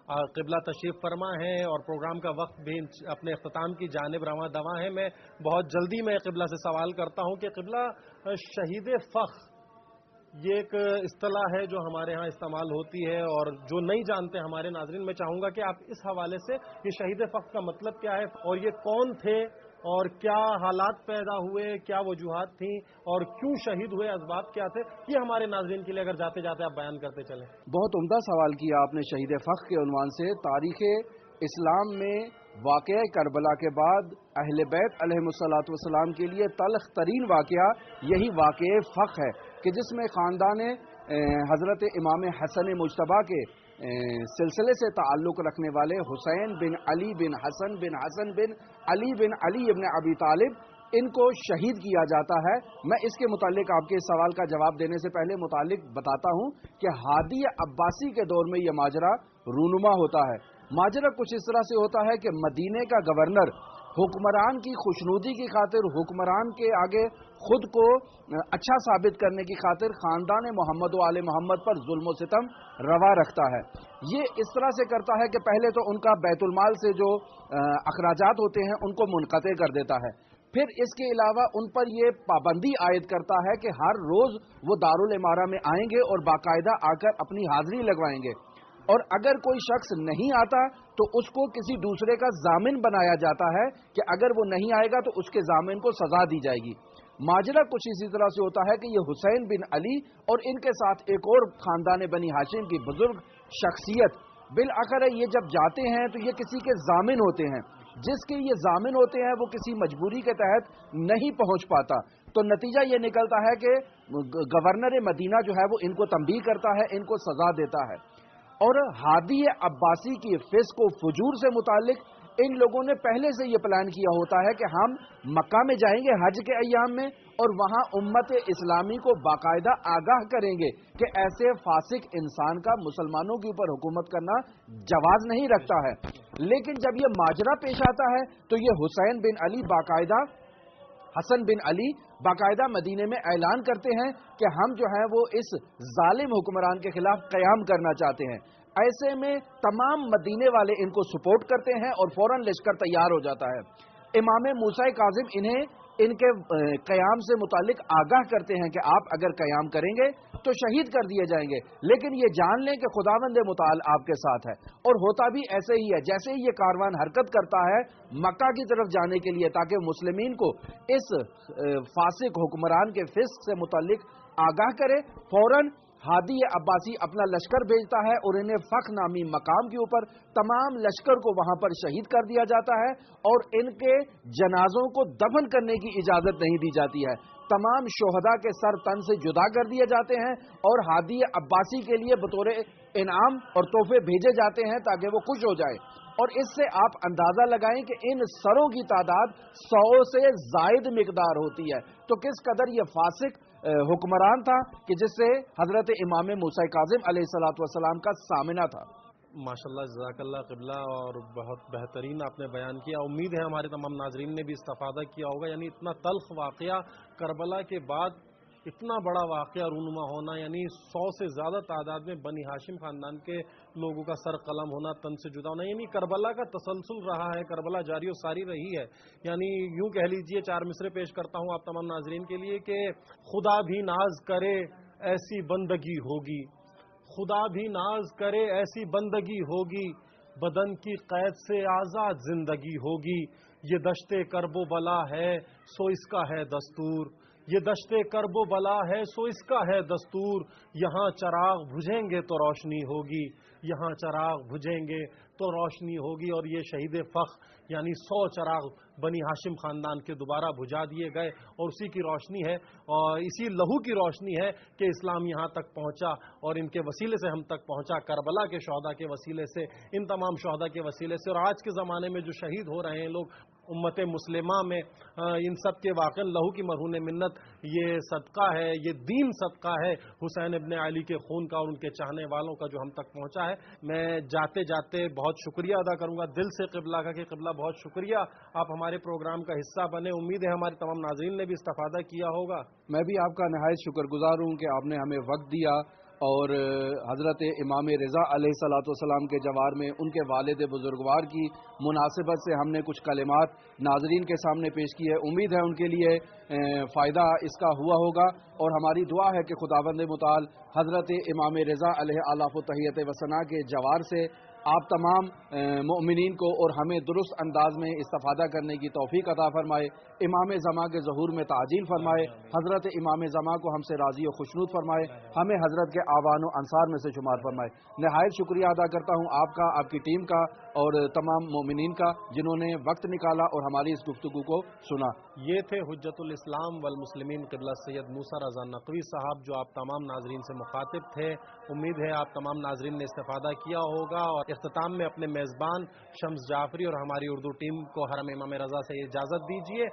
قبلہ تشریف فرما ہے اور پروگرام کا وقت بھی اپنے اختتام کی جانب رواں دواں ہے. میں بہت جلدی میں قبلہ سے سوال کرتا ہوں کہ قبلہ، شہید فخر یہ ایک اصطلاح ہے جو ہمارے ہاں استعمال ہوتی ہے، اور جو نہیں جانتے ہمارے ناظرین، میں چاہوں گا کہ آپ اس حوالے سے یہ شہید فخر کا مطلب کیا ہے اور یہ کون تھے اور کیا حالات پیدا ہوئے، کیا وجوہات تھیں اور کیوں شہید ہوئے، اسباب کیا تھے، یہ ہمارے ناظرین کے لیے اگر جاتے جاتے آپ بیان کرتے چلیں. بہت عمدہ سوال کیا آپ نے شہید فخر کے عنوان سے. تاریخ اسلام میں واقعہ کربلا کے بعد اہل بیت علیہ الصلوۃ والسلام کے لیے تلخ ترین واقعہ یہی واقعہ فخر ہے کہ جس میں خاندان حضرت امام حسن مجتبیٰ کے سلسلے سے تعلق رکھنے والے حسین بن علی بن حسن بن علی ابن ابی طالب، ان کو شہید کیا جاتا ہے. میں اس کے متعلق آپ کے سوال کا جواب دینے سے پہلے متعلق بتاتا ہوں کہ ہادی عباسی کے دور میں یہ ماجرا رونما ہوتا ہے. ماجرا کچھ اس طرح سے ہوتا ہے کہ مدینے کا گورنر حکمران کی خوشنودی کی خاطر، حکمران کے آگے خود کو اچھا ثابت کرنے کی خاطر خاندان محمد و آل محمد پر ظلم و ستم روا رکھتا ہے. یہ اس طرح سے کرتا ہے کہ پہلے تو ان کا بیت المال سے جو اخراجات ہوتے ہیں ان کو منقطع کر دیتا ہے. پھر اس کے علاوہ ان پر یہ پابندی عائد کرتا ہے کہ ہر روز وہ دارالامارہ میں آئیں گے اور باقاعدہ آ کر اپنی حاضری لگوائیں گے، اور اگر کوئی شخص نہیں آتا تو اس کو کسی دوسرے کا ضامن بنایا جاتا ہے کہ اگر وہ نہیں آئے گا تو اس کے ضامن کو سزا دی جائے گی. ماجرا کچھ اسی طرح سے ہوتا ہے کہ یہ حسین بن علی اور ان کے ساتھ ایک اور خاندان بنی ہاشم کی بزرگ شخصیت بالآخر یہ جب جاتے ہیں تو یہ کسی کے ضامن ہوتے ہیں. جس کے یہ ضامن ہوتے ہیں وہ کسی مجبوری کے تحت نہیں پہنچ پاتا، تو نتیجہ یہ نکلتا ہے کہ گورنر مدینہ جو ہے وہ ان کو تنبیہ کرتا ہے، ان کو سزا دیتا ہے. اور ہادی عباسی کی فسق و فجور سے متعلق ان لوگوں نے پہلے سے یہ پلان کیا ہوتا ہے کہ ہم مکہ میں جائیں گے حج کے ایام میں اور وہاں امت اسلامی کو باقاعدہ آگاہ کریں گے کہ ایسے فاسق انسان کا مسلمانوں کے اوپر حکومت کرنا جواز نہیں رکھتا ہے. لیکن جب یہ ماجرا پیش آتا ہے تو یہ حسین بن علی باقاعدہ حسن بن علی باقاعدہ مدینے میں اعلان کرتے ہیں کہ ہم جو ہیں وہ اس ظالم حکمران کے خلاف قیام کرنا چاہتے ہیں. ایسے میں تمام مدینے والے ان کو سپورٹ کرتے ہیں اور فوراً لشکر تیار ہو جاتا ہے. امام موسیٰ کاظم انہیں ان کے قیام سے متعلق آگاہ کرتے ہیں کہ آپ اگر قیام کریں گے تو شہید کر دیے جائیں گے، لیکن یہ جان لیں کہ خداوند متعال آپ کے ساتھ ہے. اور ہوتا بھی ایسے ہی ہے. جیسے ہی یہ کاروان حرکت کرتا ہے مکہ کی طرف جانے کے لیے تاکہ مسلمین کو اس فاسق حکمران کے فسق سے متعلق آگاہ کرے، فوراً ہادی عباسی اپنا لشکر بھیجتا ہے اور انہیں فخر نامی مقام کے اوپر تمام لشکر کو وہاں پر شہید کر دیا جاتا ہے اور ان کے جنازوں کو دفن کرنے کی اجازت نہیں دی جاتی ہے. تمام شہداء کے سر تن سے جدا کر دیے جاتے ہیں اور ہادی عباسی کے لیے بطور انعام اور تحفے بھیجے جاتے ہیں تاکہ وہ خوش ہو جائے. اور اس سے آپ اندازہ لگائیں کہ ان سروں کی تعداد 100 سے زائد مقدار ہوتی ہے. تو کس قدر یہ فاسق حکمران تھا کہ جس سے حضرت امام موسیٰ کاظم علیہ الصلوۃ والسلام کا سامنا تھا. ماشاءاللہ، جزاک اللہ قبلہ، اور بہت بہترین آپ نے بیان کیا. امید ہے ہمارے تمام ناظرین نے بھی استفادہ کیا ہوگا. یعنی اتنا تلخ واقعہ کربلا کے بعد اتنا بڑا واقعہ رونما ہونا، یعنی 100 سے زیادہ تعداد میں بنی ہاشم خاندان کے لوگوں کا سر قلم ہونا، تن سے جدا ہونا، یعنی کربلا کا تسلسل رہا ہے، کربلا جاری و ساری رہی ہے. یعنی یوں کہہ لیجئے، 4 مصرے پیش کرتا ہوں آپ تمام ناظرین کے لیے کہ خدا بھی ناز کرے ایسی بندگی ہوگی، خدا بھی ناز کرے ایسی بندگی ہوگی، بدن کی قید سے آزاد زندگی ہوگی. یہ دشت کرب و بلا ہے سو اس کا ہے دستور، یہ دشت کرب و بلا ہے سو اس کا ہے دستور. یہاں چراغ بجھیں گے تو روشنی ہوگی، یہاں چراغ بجھیں گے تو روشنی ہوگی. اور یہ شہید فخر یعنی 100 چراغ بنی ہاشم خاندان کے دوبارہ بجھا دیے گئے، اور اسی کی روشنی ہے اور اسی لہو کی روشنی ہے کہ اسلام یہاں تک پہنچا، اور ان کے وسیلے سے ہم تک پہنچا، کربلا کے شہداء کے وسیلے سے، ان تمام شہداء کے وسیلے سے. اور آج کے زمانے میں جو شہید ہو رہے ہیں لوگ امت مسلمہ میں، ان سب کے واقع لہو کی مرہون منت یہ صدقہ ہے، یہ دین صدقہ ہے حسین ابن علی کے خون کا اور ان کے چاہنے والوں کا جو ہم تک پہنچا ہے. میں جاتے جاتے بہت شکریہ ادا کروں گا دل سے قبلہ کا کہ قبلہ بہت شکریہ، آپ ہمارے پروگرام کا حصہ بنے. امید ہے ہمارے تمام ناظرین نے بھی استفادہ کیا ہوگا. میں بھی آپ کا نہایت شکر گزار ہوں کہ آپ نے ہمیں وقت دیا اور حضرت امام رضا علیہ السلام کے جوار میں ان کے والد بزرگوار کی مناسبت سے ہم نے کچھ کلمات ناظرین کے سامنے پیش کی ہے. امید ہے ان کے لیے فائدہ اس کا ہوا ہوگا، اور ہماری دعا ہے کہ خداوند متعال حضرت امام رضا علیہ آلاف و تحیت و ثنا کے جوار سے آپ تمام مؤمنین کو اور ہمیں درست انداز میں استفادہ کرنے کی توفیق عطا فرمائے. امام زمان کے ظہور میں تعجیل فرمائے. حضرت امام زمان کو ہم سے راضی و خوشنود فرمائے. ہمیں حضرت کے آوان و انصار میں سے شمار فرمائے. نہایت شکریہ ادا کرتا ہوں آپ کا، آپ کی ٹیم کا اور تمام مومنین کا جنہوں نے وقت نکالا اور ہماری اس گفتگو کو سنا. یہ تھے حجت الاسلام والمسلمین قبلہ سید موسیٰ رضا نقوی صاحب، جو آپ تمام ناظرین سے مخاطب تھے. امید ہے آپ تمام ناظرین نے استفادہ کیا ہوگا، اور اختتام میں اپنے میزبان شمس جعفری اور ہماری اردو ٹیم کو حرم امام رضا سے اجازت دیجیے.